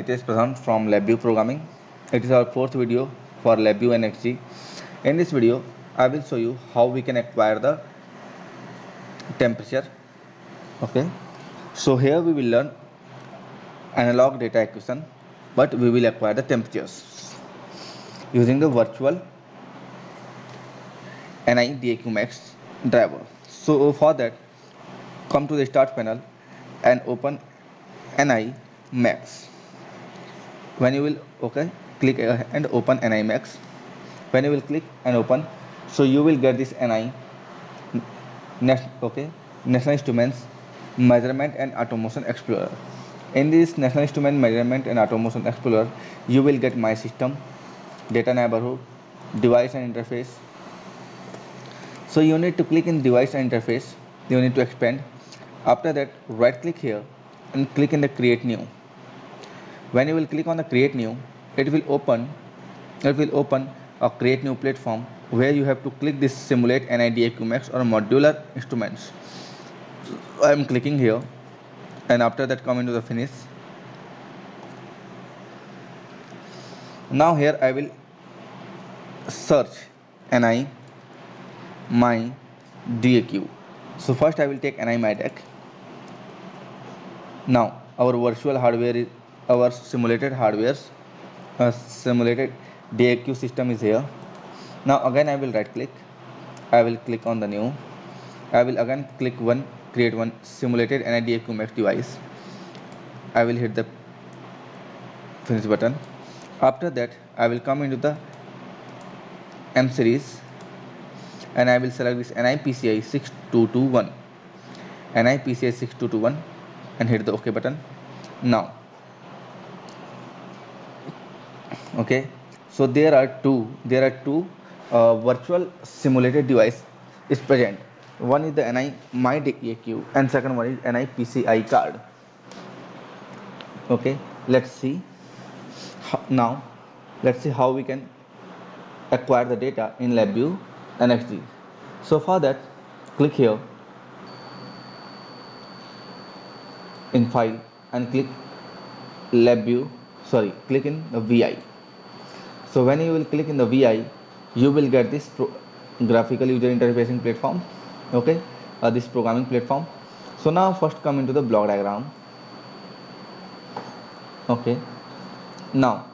Hitesh Pradhan from LabVIEW Programming. It is our fourth video for LabVIEW and XG. In this video, I will show you how we can acquire the temperature. Okay. So here we will learn analog data acquisition, but we will acquire the temperatures using the virtual NI DAQ Max driver. So for that, come to the start panel and open NI Max. When you will click and open NI Max. When you will click and open, so you will get this NI National Instruments Measurement and Automation Explorer. In this National Instrument Measurement and Automation Explorer, you will get My System, Data Neighborhood, Device and Interface. So you need to click in Device and Interface. You need to expand. After that, right click here and click in the Create New. When you will click on the Create New, it will open a Create New platform where you have to click this Simulate NI DAQ Max or Modular Instruments. So I am clicking here, and after that come into the Finish. Now here I will search NI My DAQ. So first I will take NI MyDAQ. Now our virtual hardware is our simulated simulated DAQ system is here. Now again I will right click. I will click on the new. I will again create one simulated NI DAQ Max device. I will hit the finish button. After that I will come into the M series and I will select this NIPCI 6221 NIPCI 6221 and hit the OK button. Now so there are two virtual simulated device is present. One is the NI MyDAQ and second one is NI PCI card. Let's see how we can acquire the data in LabVIEW and XG. So for that, click here in File and click click in the VI. So when you will click in the VI, you will get this graphical user interfacing platform, this programming platform. So now first come into the block diagram. Now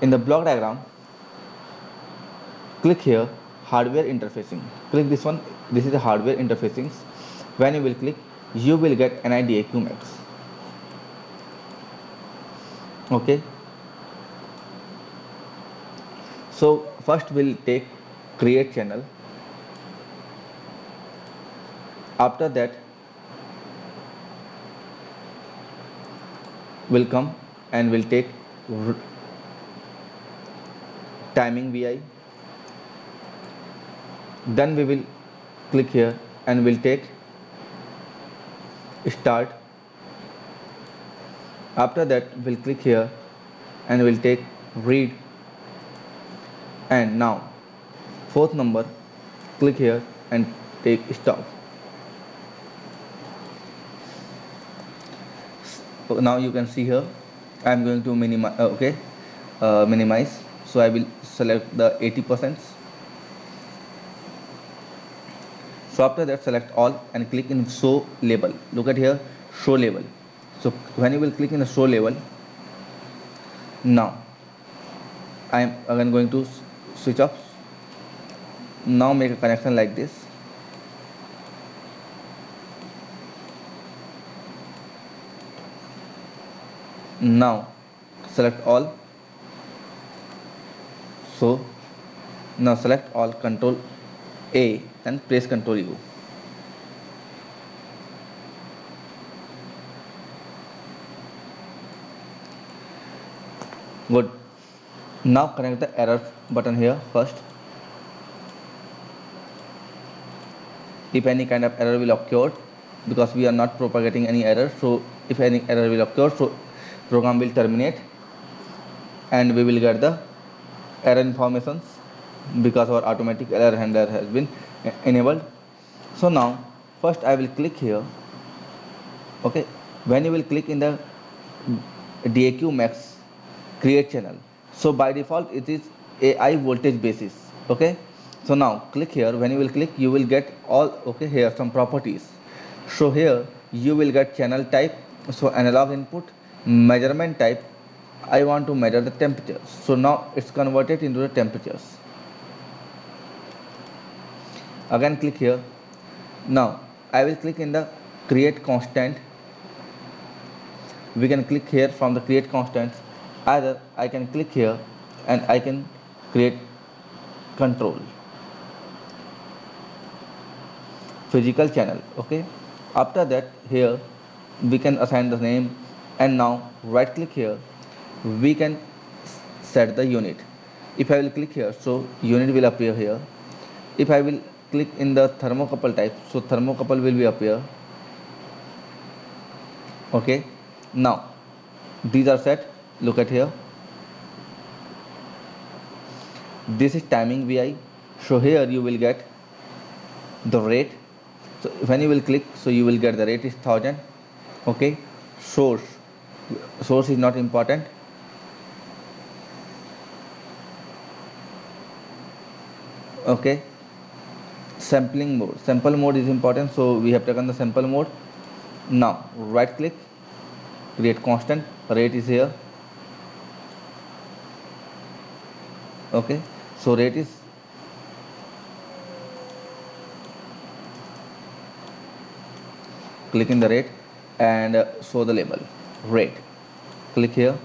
in the block diagram, click here hardware interfacing. Click this one. This is the hardware interfacing. When you will click, you will get NI DAQ Max. So first we'll take create channel. After that we'll come and we'll take timing VI. Then we will click here and we'll take start. After that we'll click here and we'll take read. And now fourth number, click here and take stop. So now you can see here I am going to minimize. So I will select the 80%. So after that select all and click in show label. Look at here, show label. So when you will click in the show label, now I am again going to switch off. Now make a connection like this. Now select all. So now select all, Control A and press Control U. Good. Now connect the error button here first. If any kind of error will occur, because we are not propagating any error, so if any error will occur, so program will terminate and we will get the error informations because our automatic error handler has been enabled. So now first I will click here. When you will click in the DAQ Max create channel. So by default it is AI voltage basis. Okay, so now click here. When you will click, you will get all, okay, here some properties. So here you will get channel type, so analog input, measurement type. I want to measure the temperature, so now it's converted into the temperatures. Again click here. Now I will click in the create constant. We can click here from the create constants. Either I can click here and I can create control physical channel. Okay, after that here we can assign the name, and now right click here. We can set the unit. If I will click here, so unit will appear here. If I will click in the thermocouple type, so thermocouple will be appear. Okay, now these are set. Look at here, this is timing VI. So here you will get the rate. So when you will click, so you will get the rate is 1000. Okay, source is not important. Okay, sample mode is important, so we have taken the sample mode. Now right click, create constant, rate is here. Okay, so rate is click in the rate and show the label rate. Click here,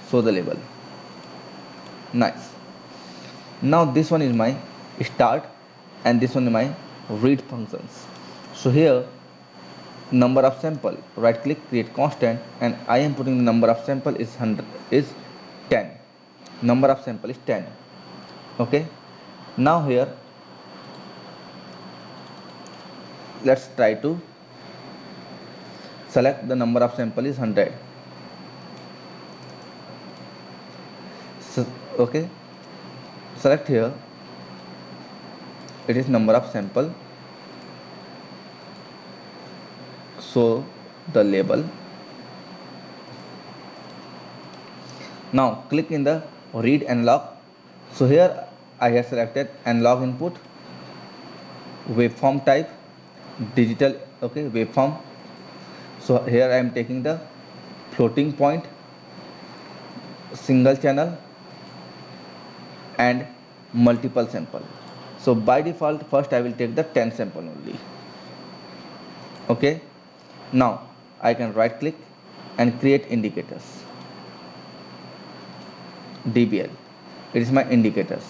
show the label. Nice. Now this one is my start and this one is my read functions. So here number of sample, right click, create constant, and I am putting the number of sample is 10. Number of sample is 10. Okay, now here let's try to select the number of sample is 100. So, okay, select here, it is number of sample, so the label. Now click in the read analog. So here I have selected analog input, waveform type, digital, okay, waveform. So here I am taking the floating point, single channel and multiple sample. So by default first I will take the 10 sample only. Okay, now I can right click and create indicators. DBL, it is my indicators.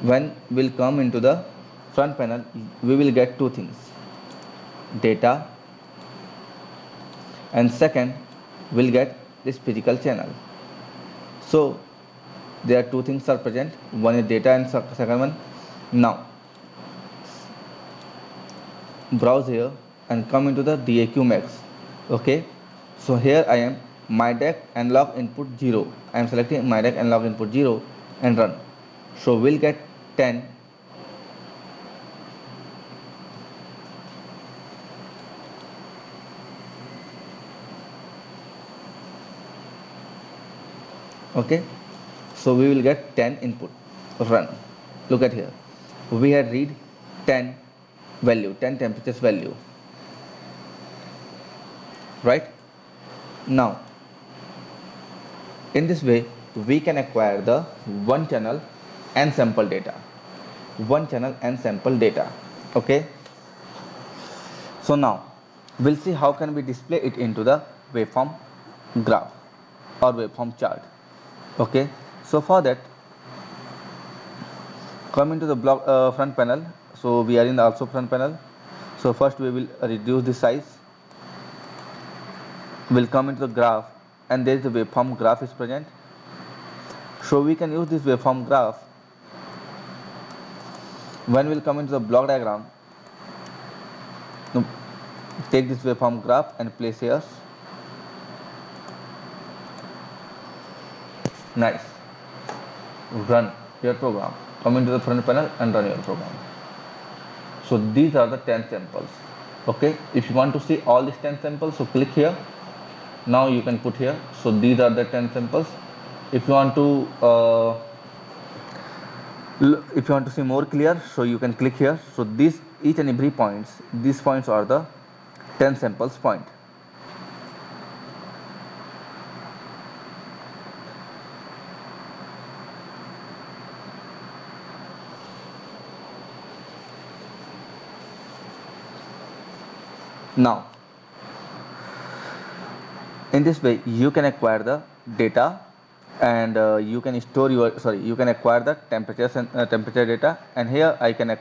When we'll come into the front panel, we will get two things, data, and second we'll get this physical channel. So there are two things are present, one is data and second one. Now browse here and come into the DAQ max. Okay, so here I am MyDAC analog input 0. I am selecting MyDAC analog input 0 and run. So we'll get 10. Okay, so we will get 10 input. Run. Look at here, we had read 10 value, 10 temperatures value, right? Now in this way we can acquire the one channel and sample data. Okay, so now we'll see how can we display it into the waveform graph or waveform chart. Okay, so for that come into the block front panel. So we are in the also front panel. So first we will reduce the size. We'll come into the graph and there is the waveform graph is present. So we can use this waveform graph. When we'll come into the block diagram, take this waveform graph and place here. Nice. Run your program. Come into the front panel and run your program. So these are the 10 samples. Okay, if you want to see all these 10 samples, so click here. Now you can put here. So these are the 10 samples. If you want to if you want to see more clear, so you can click here. So this each and every points, these points are the 10 samples point. Now in this way you can acquire the data, and you can store your you can acquire the temperature data, and here I can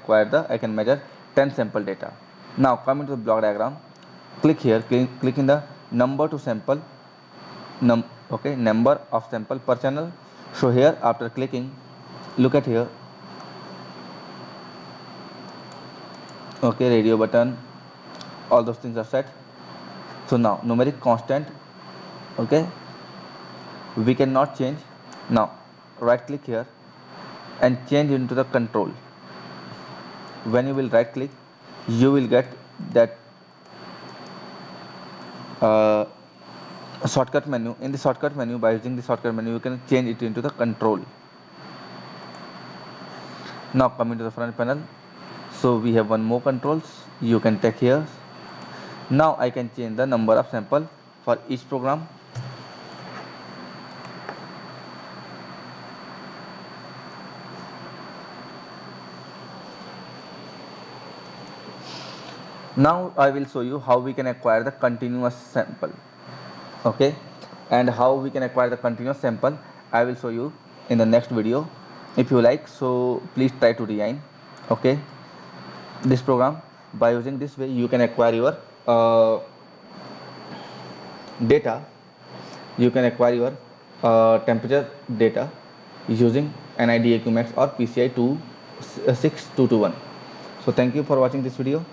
measure 10 sample data. Now coming to the block diagram, click here, click in the number to sample, number of sample per channel. So here after clicking, look at here, radio button, all those things are set. So now numeric constant, we cannot change. Now right click here and change into the control. When you will right click, you will get that shortcut menu. In the shortcut menu, by using the shortcut menu, you can change it into the control. Now coming to the front panel, so we have one more controls you can take here. Now I can change the number of sample for each program. Now I will show you how we can acquire the continuous sample, and how we can acquire the continuous sample I will show you in the next video. If you like, so please try to design this program. By using this way you can acquire your data, you can acquire your temperature data using NID AQMax or PCI 26221. So thank you for watching this video.